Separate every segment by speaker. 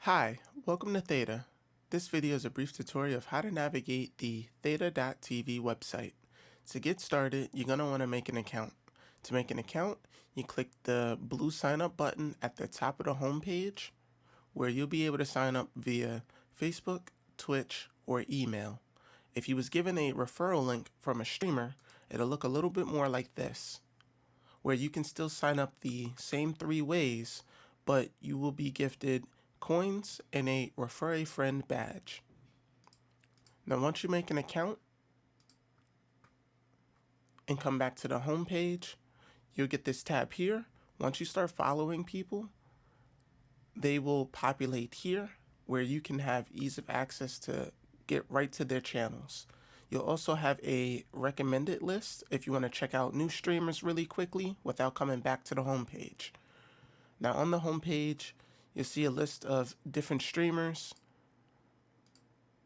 Speaker 1: Hi, welcome to Theta. This video is a brief tutorial of how to navigate the Theta.tv website. To get started, you're going to want to make an account. To make an account, you click the blue sign up button at the top of the home page, where you'll be able to sign up via Facebook, Twitch, or email. If you was given a referral link from a streamer, it'll look a little bit more like this, where you can still sign up the same 3 ways, but you will be gifted coins and a refer a friend badge. Now once you make an account and come back to the home page, you'll get this tab here. Once you start following people, they will populate here where you can have ease of access to get right to their channels. You'll also have a recommended list if you want to check out new streamers really quickly without coming back to the home page. Now on the home page, you'll see a list of different streamers,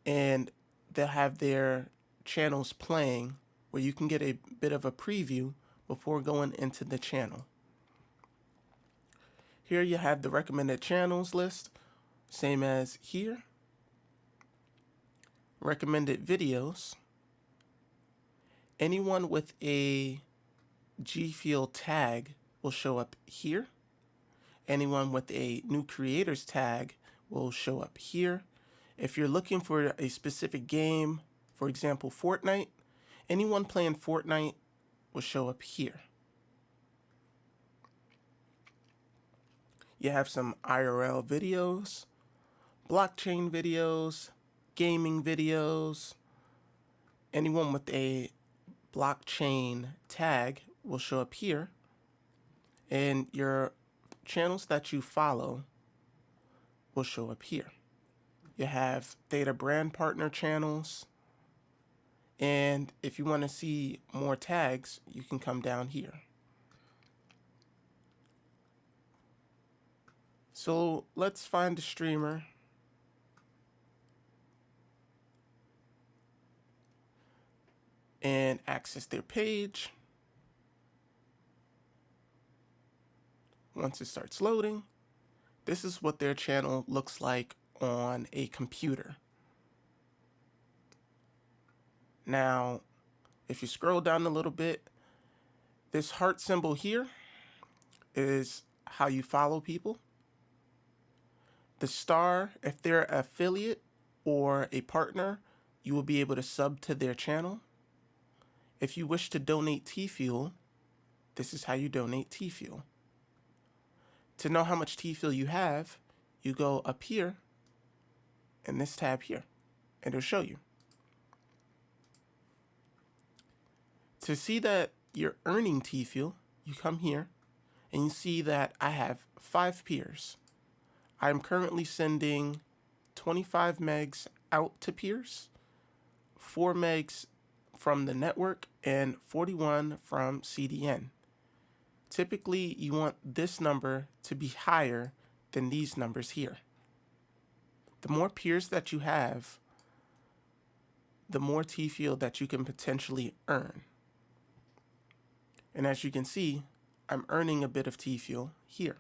Speaker 1: and they'll have their channels playing where you can get a bit of a preview before going into the channel. Here you have the recommended channels list, same as here. Recommended videos. Anyone with a G Fuel tag will show up here. Anyone with a new creators tag will show up here. If you're looking for a specific game, for example, Fortnite, anyone playing Fortnite will show up here. You have some IRL videos, blockchain videos, gaming videos. Anyone with a blockchain tag will show up here. And your channels that you follow will show up here. You have Theta brand partner channels. And if you want to see more tags, you can come down here. So let's find a streamer. And access their page. Once it starts loading, this is what their channel looks like on a computer. Now, if you scroll down a little bit, this heart symbol here is how you follow people. The star, if they're an affiliate or a partner, you will be able to sub to their channel. If you wish to donate T-Fuel, this is how you donate T-Fuel. To know how much T-Fuel you have, you go up here in this tab here, and it'll show you. To see that you're earning T-Fuel, you come here and you see that I have 5 peers. I'm currently sending 25 megs out to peers, 4 megs from the network, and 41 from CDN. Typically, you want this number to be higher than these numbers here. The more peers that you have, the more T-Fuel that you can potentially earn. And as you can see, I'm earning a bit of T-Fuel here.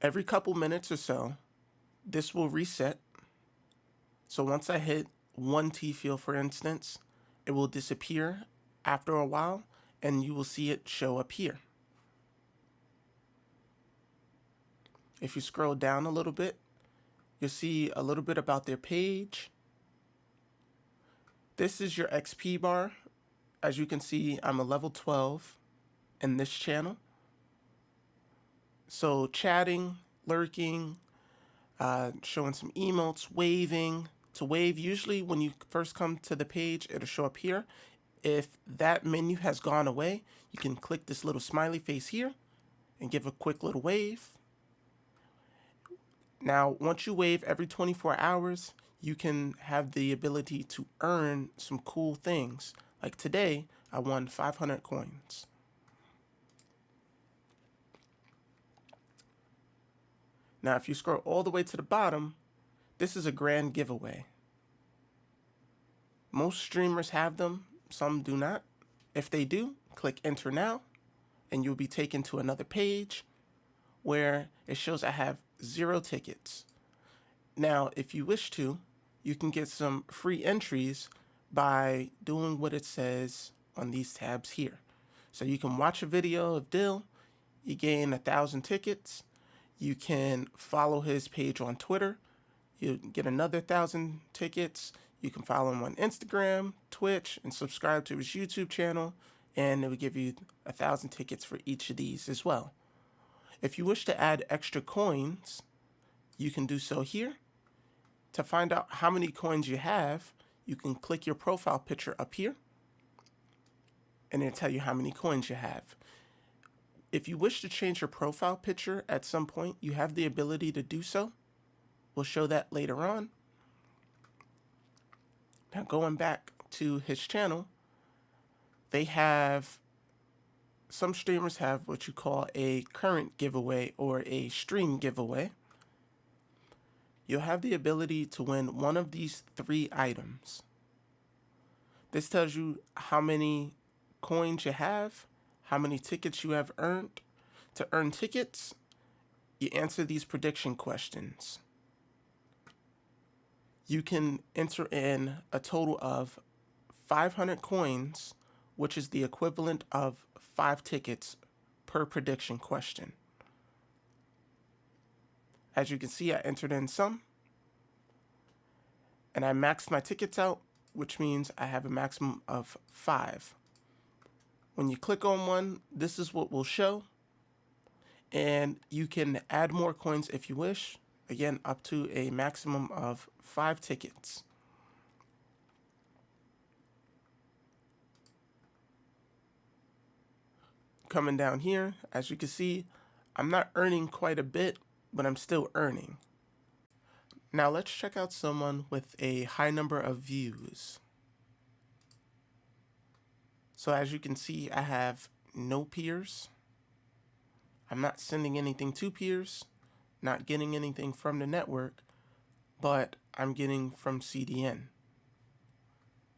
Speaker 1: Every couple minutes or so, this will reset. So once I hit 1 T-Fuel, for instance, it will disappear after a while, and you will see it show up here. If you scroll down a little bit, you'll see a little bit about their page. This is your XP bar. As you can see, I'm a level 12 in this channel. So chatting, lurking, showing some emotes, waving. To wave, usually when you first come to the page, it'll show up here. If that menu has gone away, you can click this little smiley face here and give a quick little wave. Now, once you wave every 24 hours, you can have the ability to earn some cool things. Like today, I won 500 coins. Now, if you scroll all the way to the bottom, this is a grand giveaway. Most streamers have them, some do not. If they do, click enter now, and you'll be taken to another page where it shows I have 0 tickets. Now, if you wish to, you can get some free entries by doing what it says on these tabs here. So you can watch a video of Dill, you gain 1,000 tickets. You can follow his page on Twitter, you get another 1,000 tickets. You can follow him on Instagram, Twitch, and subscribe to his YouTube channel, and it will give you 1,000 tickets for each of these as well. If you wish to add extra coins, you can do so here. To find out how many coins you have, you can click your profile picture up here, and it'll tell you how many coins you have. If you wish to change your profile picture at some point, you have the ability to do so. We'll show that later on. Now, going back to his channel, some streamers have what you call a current giveaway or a stream giveaway. You'll have the ability to win one of these 3 items. This tells you how many coins you have, how many tickets you have earned. To earn tickets, you answer these prediction questions. You can enter in a total of 500 coins, which is the equivalent of 5 tickets per prediction question. As you can see, I entered in some, and I maxed my tickets out, which means I have a maximum of 5. When you click on one, this is what will show, and you can add more coins if you wish. Again, up to a maximum of 5 tickets. Coming down here, as you can see, I'm not earning quite a bit, but I'm still earning. Now let's check out someone with a high number of views. So as you can see, I have no peers. I'm not sending anything to peers, not getting anything from the network, but I'm getting from CDN.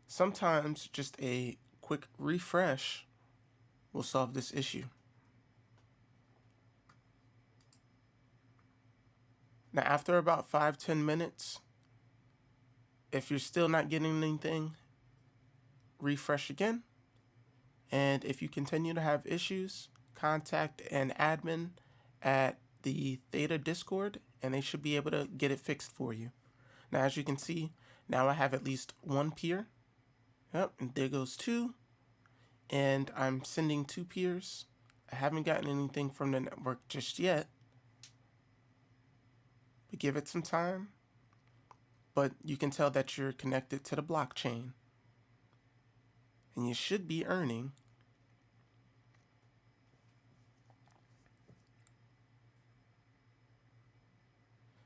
Speaker 1: Sometimes just a quick refresh will solve this issue. Now, after about 5-10 minutes, if you're still not getting anything, refresh again. And if you continue to have issues, contact an admin at the Theta Discord, and they should be able to get it fixed for you. Now, as you can see, now I have at least 1 peer. Yep, and there goes 2. And I'm sending 2 peers. I haven't gotten anything from the network just yet. But give it some time. But you can tell that you're connected to the blockchain. And you should be earning.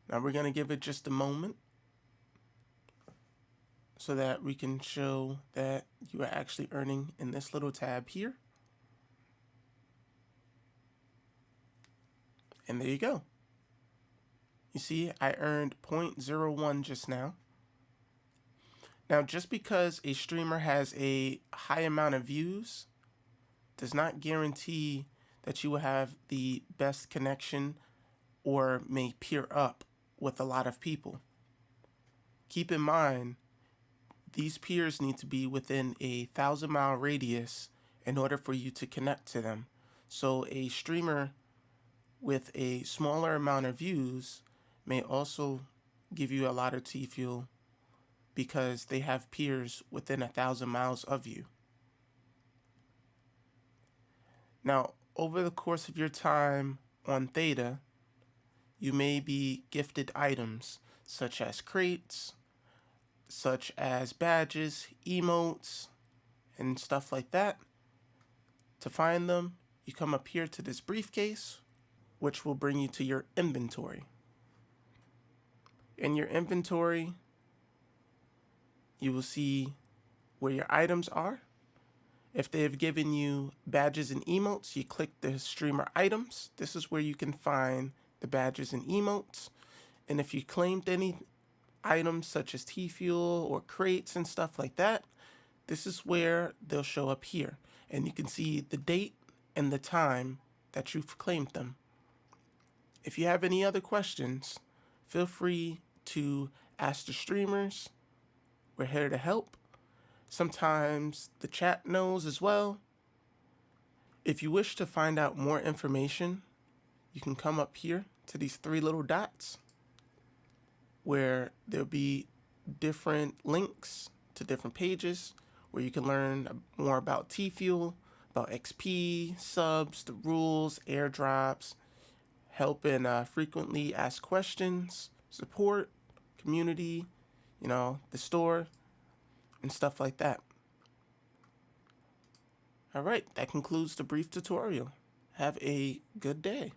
Speaker 1: Now we're going to give it just a moment so that we can show that you are actually earning in this little tab here. And there you go. You see, I earned 0.01 just now. Now, just because a streamer has a high amount of views does not guarantee that you will have the best connection or may peer up with a lot of people. Keep in mind, these peers need to be within a 1,000-mile radius in order for you to connect to them. So a streamer with a smaller amount of views may also give you a lot of T-Fuel because they have peers within 1,000 miles of you. Now, over the course of your time on Theta, you may be gifted items such as crates, such as badges, emotes, and stuff like that. To find them, you come up here to this briefcase, which will bring you to your inventory. In your inventory, you will see where your items are. If they have given you badges and emotes, you click the streamer items. This is where you can find the badges and emotes. And if you claimed any items such as T-Fuel or crates and stuff like that, this is where they'll show up here. And you can see the date and the time that you've claimed them. If you have any other questions, feel free to ask the streamers. We're here to help. Sometimes the chat knows as well. If you wish to find out more information, you can come up here to these three little dots where there'll be different links to different pages where you can learn more about T-Fuel, about XP, subs, the rules, airdrops, help and frequently asked questions, support, community, the store, and stuff like that. All right, that concludes the brief tutorial. Have a good day.